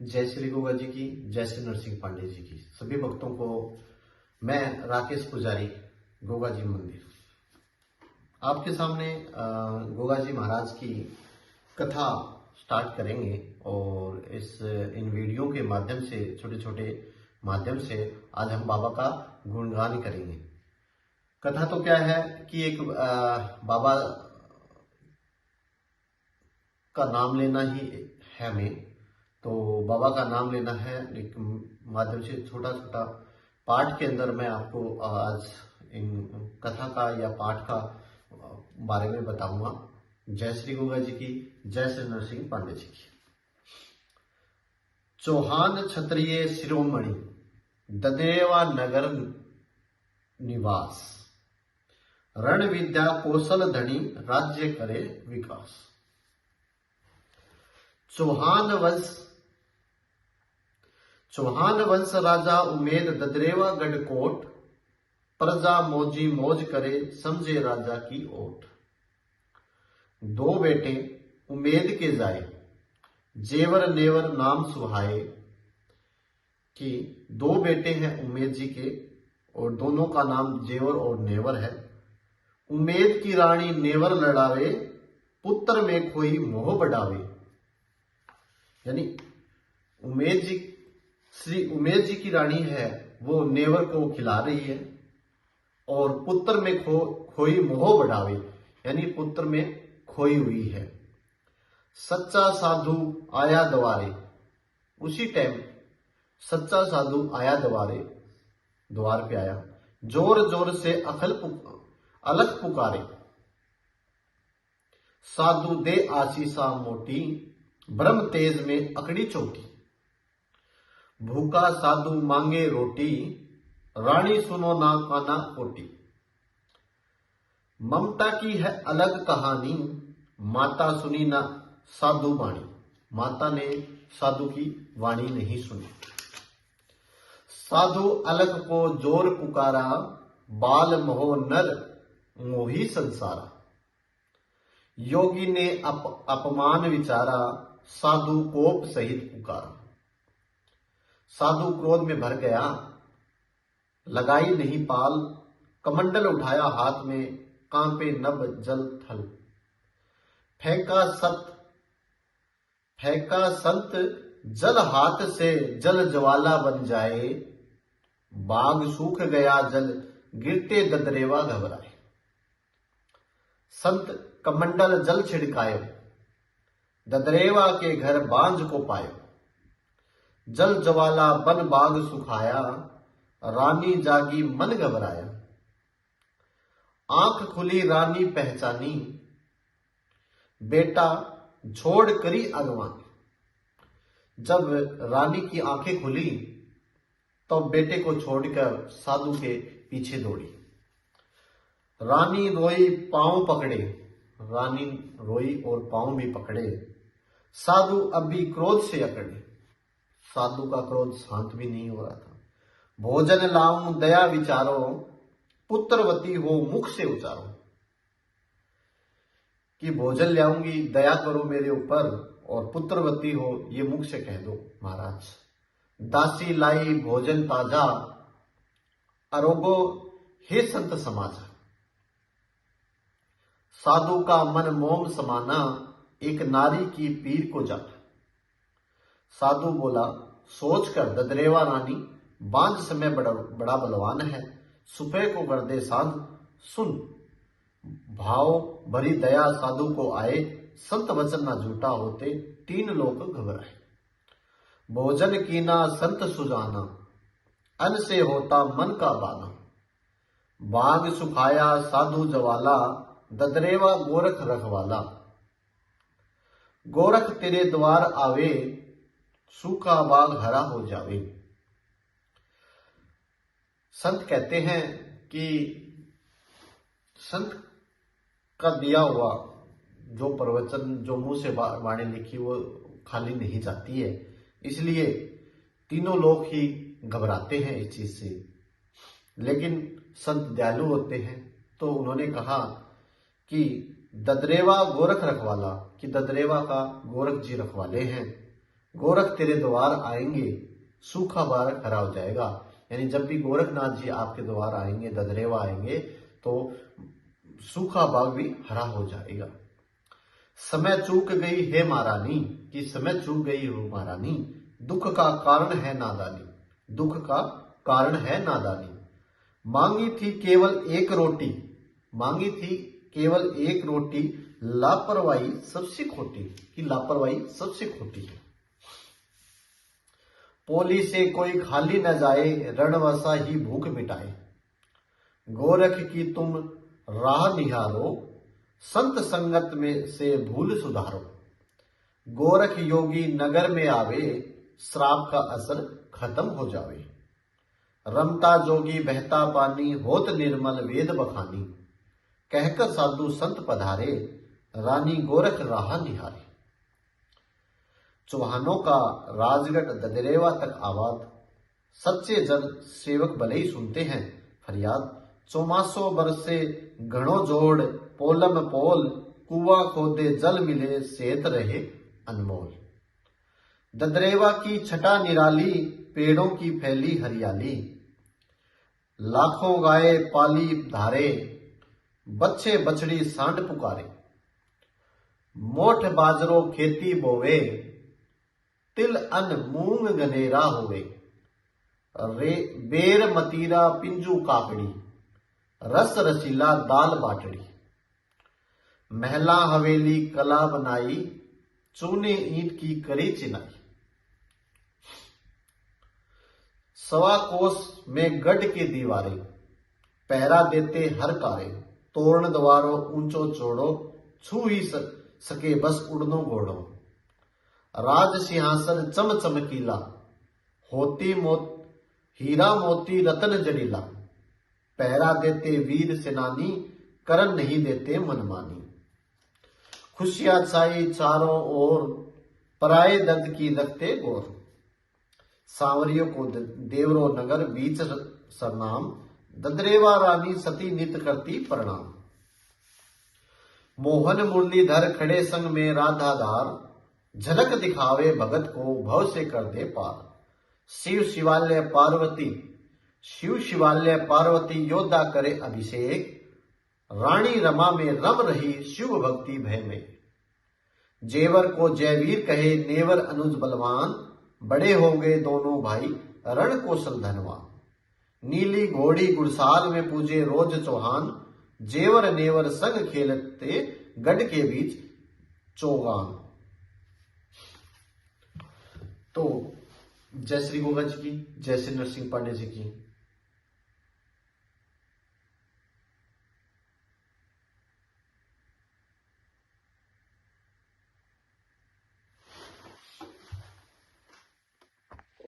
जय श्री गोगा जी की, जय श्री नरसिंह पांडे जी की। सभी भक्तों को मैं राकेश पुजारी, गोगा जी मंदिर, आपके सामने गोगा जी महाराज की कथा स्टार्ट करेंगे। और इन वीडियो के माध्यम से, छोटे छोटे माध्यम से आज हम बाबा का गुणगान करेंगे। कथा तो क्या है कि एक बाबा का नाम लेना ही है हमें, तो बाबा का नाम लेना है। एक माध्यम से छोटा छोटा पाठ के अंदर मैं आपको आज इन कथा का या पाठ का बारे में बताऊंगा। जय श्री गोगा जी की, जय श्री नरसिंह पांडे जी की। चौहान क्षत्रिय शिरोमणि, ददेवा नगर निवास, रण विद्या कौशल धनी, राज्य करे विकास। चौहान वंश राजा उमेद, ददरेवा गढ़कोट, प्रजा मौजी मौज करे, समझे राजा की ओट। दो बेटे उमेद के जाए, जेवर नेवर नाम सुहाए। कि दो बेटे हैं उमेद जी के और दोनों का नाम जेवर और नेवर है। उमेद की रानी नेवर लड़ावे, पुत्र में खोई मोह बढ़ावे। यानी श्री उमेद जी की रानी है, वो नेवर को खिला रही है और पुत्र में खोई मोह बढ़ावे, यानी पुत्र में खोई हुई है। सच्चा साधु आया द्वारे, उसी टाइम सच्चा साधु आया द्वार पे आया। जोर जोर से अलख पुकारे, साधु दे आशीषा मोटी, ब्रह्म तेज में अकड़ी चोटी। भूखा साधु मांगे रोटी, रानी सुनो ना काना कोटी। ममता की है अलग कहानी, माता सुनी ना साधु वाणी। माता ने साधु की वाणी नहीं सुनी। साधु अलग को जोर पुकारा, बाल मोह नर मोही संसारा। योगी ने अपमान विचारा, साधु कोप सहित पुकारा। साधु क्रोध में भर गया, लगाई नहीं पाल, कमंडल उठाया हाथ में, कांपे नभ जल थल। फेंका संत जल हाथ से, जल ज्वाला बन जाए। बाग सूख गया जल, गिरते ददरेवा घबराए। संत कमंडल जल छिड़कायो, ददरेवा के घर बांझ को पायो। जल ज्वाला बन बाग सुखाया, रानी जागी मन घबराया। आंख खुली रानी पहचानी, बेटा छोड़ करी अगवानी। जब रानी की आंखें खुली तो बेटे को छोड़कर साधु के पीछे दौड़ी। रानी रोई पांव पकड़े, रानी रोई और पांव भी पकड़े। साधु अभी क्रोध से अकड़े, साधु का क्रोध शांत भी नहीं हो रहा था। भोजन लाऊं दया विचारो, पुत्रवती हो मुख से उचारो। कि भोजन लाऊंगी, दया करो मेरे ऊपर, और पुत्रवती हो ये मुख से कह दो महाराज। दासी लाई भोजन ताजा, अरोगो हे संत समाजा। साधु का मन मोम समाना, एक नारी की पीर को जाना। साधु बोला, सोच कर ददरेवा रानी, बांझ समय बड़ा बलवान है, सुपे को कर दे साध सुन। भाव भरी दया साधु को आए, संत वचन ना झूठा होते, तीन लोग घबराए। भोजन कीना संत सुजाना, अन्न से होता मन का बाना। बाग सुखाया साधु जवाला, ददरेवा गोरख रखवाला। गोरख तेरे द्वार आवे, सूखा बाग हरा हो जावे। संत कहते हैं कि संत का दिया हुआ जो प्रवचन, जो मुंह से वाणी लिखी, वो खाली नहीं जाती है। इसलिए तीनों लोग ही घबराते हैं इस चीज से। लेकिन संत दयालु होते हैं, तो उन्होंने कहा कि ददरेवा गोरख रखवाला, कि ददरेवा का गोरख जी रखवाले हैं। गोरख तेरे द्वार आएंगे, सूखा बाग हरा हो जाएगा। यानी जब भी गोरखनाथ जी आपके द्वार आएंगे, ददरेवा आएंगे, तो सूखा बाग भी हरा हो जाएगा। समय चूक गई है महारानी, कि समय चूक गई हो महारानी, दुख का कारण है नादानी, दुख का कारण है नादानी। मांगी थी केवल एक रोटी, मांगी थी केवल एक रोटी, लापरवाही सबसे खोटी, कि लापरवाही सबसे खोटी है। पोली से कोई खाली न जाए, रणवसा ही भूख मिटाए। गोरख की तुम राह निहारो, संत संगत में से भूल सुधारो। गोरख योगी नगर में आवे, श्राप का असर खत्म हो जावे। रमता जोगी बहता पानी, होत निर्मल वेद बखानी। कहकर साधु संत पधारे, रानी गोरख राह निहारे। चौहानों का राजगढ़ ददरेवा तक आवाज, सच्चे जन सेवक भले ही सुनते हैं फरियाद। 400 बरस से घणो जोड़, पोलम पोल, कुआ खोदे जल मिले, सेत रहे अनमोल। ददरेवा की छटा निराली, पेड़ों की फैली हरियाली। लाखों गाय पाली धारे, बच्चे बछड़ी सांड पुकारे। मोठ बाजरो खेती बोवे, तिल अन्न मूंग गनेरा होवे। बेर मतीरा पिंजू काकड़ी, रस रसीला दाल बाटड़ी। महला हवेली कला बनाई, चूने ईंट की करी चिनाई। 1.25 कोस में गढ़ के दीवारे, पहरा देते हर कारे। तोरण द्वारो ऊंचो चौड़ो, छू ही सके बस उड़नो घोड़ो। राज सिंहासन चम चमकीला, होती हीरा मोती रतन जड़ीला। पहरा देते वीर सेनानी, करन नहीं देते मनमानी। खुशियां छाई चारों ओर, पराए दर्द की रखते गोर। सांवरियों को देवरो नगर बीच सरनाम, ददरेवा रानी सती नित करती प्रणाम। मोहन मुरलीधर खड़े संग में राधाधार, झलक दिखावे भगत को भव से कर दे पार। शिव शिवालय पार्वती, शिव शिवालय पार्वती योद्धा करे अभिषेक। रानी रमा में रम रही, शिव भक्ति भय में। जेवर को जयवीर कहे, नेवर अनुज बलवान। बड़े हो गए दोनों भाई, रण कौशल धनवान। नीली घोड़ी गुड़साल में पूजे रोज चौहान। जेवर नेवर संग खेलते, गढ़ के बीच चौगान। तो जय श्री गोगा जी की, जय श्री नरसिंह पांडे जी की।